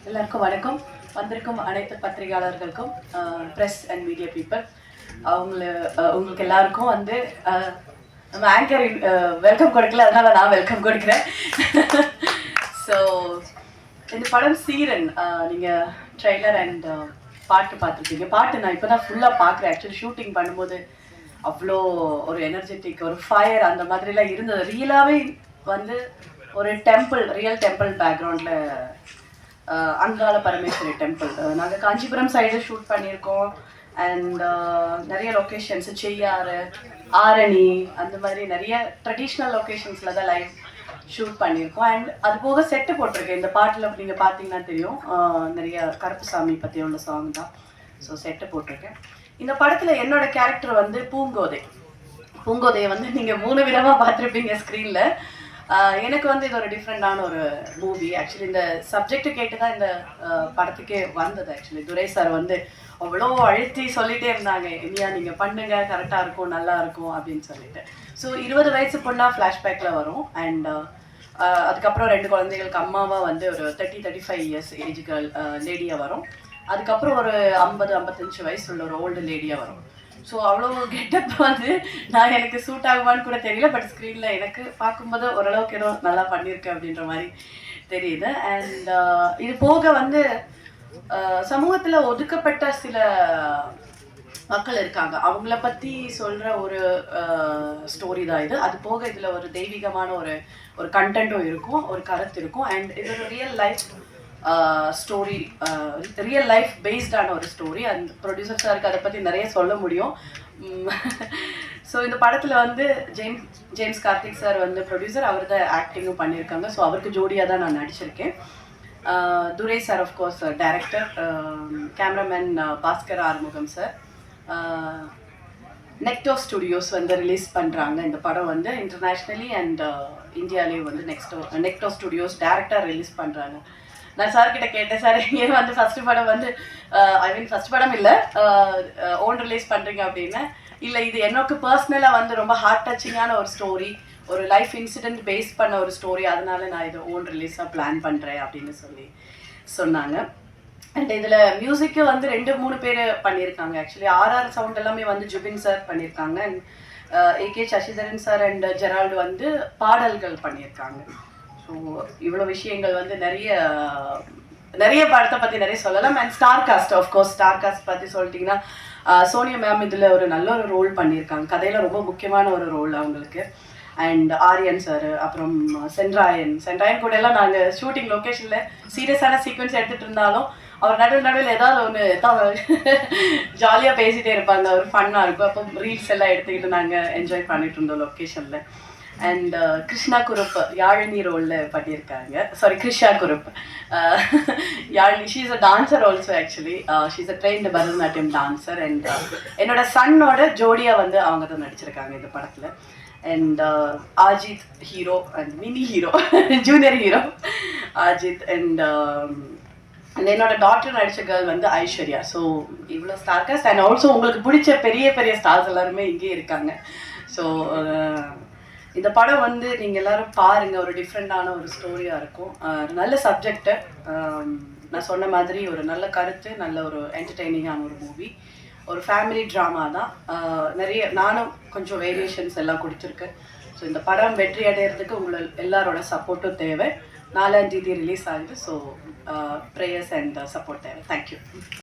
எல்லாருக்கும் வணக்கம். வந்திருக்கும் அனைத்து பத்திரிகையாளர்களுக்கும், ப்ரெஸ் அண்ட் மீடியா பீப்புள், உங்களுக்கு எல்லாருக்கும் வந்து நம்ம ஆங்கர் வெல்கம் கொடுக்கல, அதனால நான் வெல்கம் கொடுக்குறேன். ஸோ இந்த படம் சீரன், நீங்கள் ட்ரெய்லர் அண்ட் பாட்டு பார்த்துருக்கீங்க. பாட்டு நான் இப்போ தான் ஃபுல்லாக பார்க்குறேன். ஆக்சுவலி ஷூட்டிங் பண்ணும்போது அவ்வளோ ஒரு எனர்ஜெட்டிக், ஒரு ஃபயர் அந்த மாதிரிலாம் இருந்தது. ரியலாகவே வந்து ஒரு டெம்பிள், ரியல் டெம்பிள் பேக்ரவுண்டில், அங்காள பரமேஸ்வரி டெம்பிள். நாங்கள் காஞ்சிபுரம் சைடு ஷூட் பண்ணியிருக்கோம். அண்ட் நிறைய லொக்கேஷன்ஸ், செய்யாறு, ஆரணி, அந்த மாதிரி நிறைய ட்ரெடிஷ்னல் லொக்கேஷன்ஸில் தான் லைவ் ஷூட் பண்ணியிருக்கோம். அண்ட் அது போக செட்டு போட்டிருக்கேன். இந்த பாட்டில் நீங்கள் பார்த்தீங்கன்னா தெரியும், நிறைய கருப்புசாமி பற்றி உள்ள சாங் தான். ஸோ செட்டு போட்டிருக்கேன். இந்த படத்தில் என்னோட கேரக்டர் வந்து பூங்கோதை. பூங்கோதையை வந்து நீங்கள் 3 விதமாக பார்த்துருப்பீங்க ஸ்க்ரீனில். எனக்கு வந்து இது ஒரு டிஃப்ரெண்டான ஒரு மூவி. ஆக்சுவலி இந்த சப்ஜெக்ட் கேட்டு தான் இந்த படத்துக்கே வந்தது. ஆக்சுவலி துரை சார் வந்து அவ்வளோ அழுத்தி சொல்லிகிட்டே இருந்தாங்க, இனியா நீங்கள் பண்ணுங்க, கரெக்டாக இருக்கும், நல்லா இருக்கும் அப்படின்னு சொல்லிட்டு. ஸோ 20 வயசு பொண்ணாக ஃப்ளாஷ்பேக்கில் வரும். அண்ட் அதுக்கப்புறம் 2 குழந்தைகளுக்கு அம்மாவாக வந்து ஒரு 30-35 இயர்ஸ் ஏஜ் கேர்ள் லேடியாக வரும். அதுக்கப்புறம் ஒரு 50-55 வயசு உள்ள ஒரு ஓல்டு லேடியாக வரும். ஸோ அவ்வளோ கெட்டப் வந்து நான் எனக்கு சூட் ஆகுமான்னு கூட தெரியல. பட் ஸ்க்ரீனில் எனக்கு பார்க்கும்போது ஓரளவுக்கு ஏதோ நல்லா பண்ணியிருக்கேன் அப்படின்ற மாதிரி தெரியுது. அண்ட் இது போக வந்து சமூகத்தில் ஒதுக்கப்பட்ட சில மக்கள் இருக்காங்க, அவங்கள பற்றி சொல்கிற ஒரு ஸ்டோரி தான் இது. அது போக இதில் ஒரு தெய்வீகமான ஒரு கண்டென்ட்டும் இருக்கும், ஒரு கருத்து இருக்கும். அண்ட் இது ஒரு real life story, real life பேஸ்டான ஒரு ஸ்டோரி. அண்ட் ப்ரொடியூசர் சாருக்கு அதை பற்றி நிறைய சொல்ல முடியும். ஸோ இந்த படத்தில் வந்து ஜேம்ஸ் கார்த்திக் சார் வந்து ப்ரொடியூசர், அவர் தான் ஆக்டிங்கும் பண்ணியிருக்காங்க. ஸோ அவருக்கு ஜோடியாக தான் நான் நடிச்சிருக்கேன். Durai sir of course director, cameraman Bhaskar Arumugam sir. Necto studios வந்து ரிலீஸ் பண்ணுறாங்க இந்த படம் வந்து இன்டர்நேஷ்னலி அண்ட் இந்தியாலேயும் வந்து நெக்டோ ஸ்டுடியோஸ் டேரக்டாக ரிலீஸ் பண்ணுறாங்க. நான் சார்கிட்ட கேட்டேன், சார் இங்கே வந்து ஃபஸ்ட்டு படம் வந்து ஃபஸ்ட் படம் இல்லை, ஓன் ரிலீஸ் பண்ணுறீங்க அப்படின்னு. இல்லை, இது எனக்கு பர்சனலாக வந்து ரொம்ப ஹார்ட் டச்சிங்கான ஒரு ஸ்டோரி, ஒரு லைஃப் இன்சிடென்ட் பேஸ் பண்ண ஒரு ஸ்டோரி, அதனால நான் இது ஓன் ரிலீஸாக பிளான் பண்ணுறேன் அப்படின்னு சொன்னாங்க. அண்ட் இதில் மியூசிக்கு வந்து 2-3 பேர் பண்ணியிருக்காங்க. ஆக்சுவலி ஆர்ஆர் சவுண்ட் எல்லாமே வந்து ஜுபின் சார் பண்ணியிருக்காங்க. And AK Sasidharan sir and Gerald வந்து பாடல்கள் பண்ணியிருக்காங்க. ஸோ இவ்வளோ விஷயங்கள் வந்து நிறைய படத்தை பற்றி நிறைய சொல்லலாம். And star cast, of course star cast பற்றி சொல்லிட்டிங்கன்னா சோனியா மேம் இதில் ஒரு நல்ல ஒரு ரோல் பண்ணியிருக்காங்க. கதையில் ரொம்ப முக்கியமான ஒரு ரோல் அவங்களுக்கு. அண்ட் ஆரியன் சார், அப்புறம் சென்ட்ராயன் கூட எல்லாம் நாங்கள் ஷூட்டிங் லொக்கேஷனில் சீரியஸான சீக்வன்ஸ் எடுத்துகிட்டு இருந்தாலும் அவர் நடுவில் ஏதாவது ஒன்று ஜாலியாக பேசிகிட்டே இருப்பாங்க. ஒரு ஃபன்னாக இருக்கும். அப்போ ரீல்ஸ் எல்லாம் எடுத்துக்கிட்டு நாங்கள் என்ஜாய் பண்ணிட்டு இருந்தோம் லொக்கேஷனில். அண்ட் கிருஷ்ணா குருப் யாழினி ரோலில் பண்ணியிருக்காங்க. Sorry, Krishna Kurup Yazhini, she is a dancer also. Actually she is a trained Bharatanatyam dancer. And என்னோட சன்னோட ஜோடியாக வந்து அவங்க தான் நடிச்சிருக்காங்க இந்த படத்தில். And Ajith hero and mini hero, junior hero Ajith. And என்னோட டாக்டர் நடித்த கேர்ள் வந்து ஐஸ்வர்யா. ஸோ இவ்வளோ ஸ்டார் காஸ்ட். அண்ட் ஆல்சோ உங்களுக்கு பிடிச்ச பெரிய ஸ்டார்ஸ் எல்லாருமே இங்கே இருக்காங்க. ஸோ இந்த படம் வந்து நீங்கள் எல்லோரும் பாருங்கள். ஒரு டிஃப்ரெண்டான ஒரு ஸ்டோரியாக இருக்கும். நல்ல சப்ஜெக்டு, நான் சொன்ன மாதிரி ஒரு நல்ல கருத்து, நல்ல ஒரு என்டர்டெய்னிங்கான ஒரு மூவி, ஒரு ஃபேமிலி ட்ராமா தான். நானும் கொஞ்சம் வேரியேஷன்ஸ் எல்லாம் கொடுத்துருக்கேன். ஸோ இந்த படம் வெற்றி அடைகிறதுக்கு எல்லாரோட சப்போர்ட்டும் தேவை. 4ஆம் தேதி ரிலீஸ் ஆகுது. ஸோ ப்ரேயர்ஸ் அண்ட் சப்போர்ட் தேவை. தேங்க்யூ.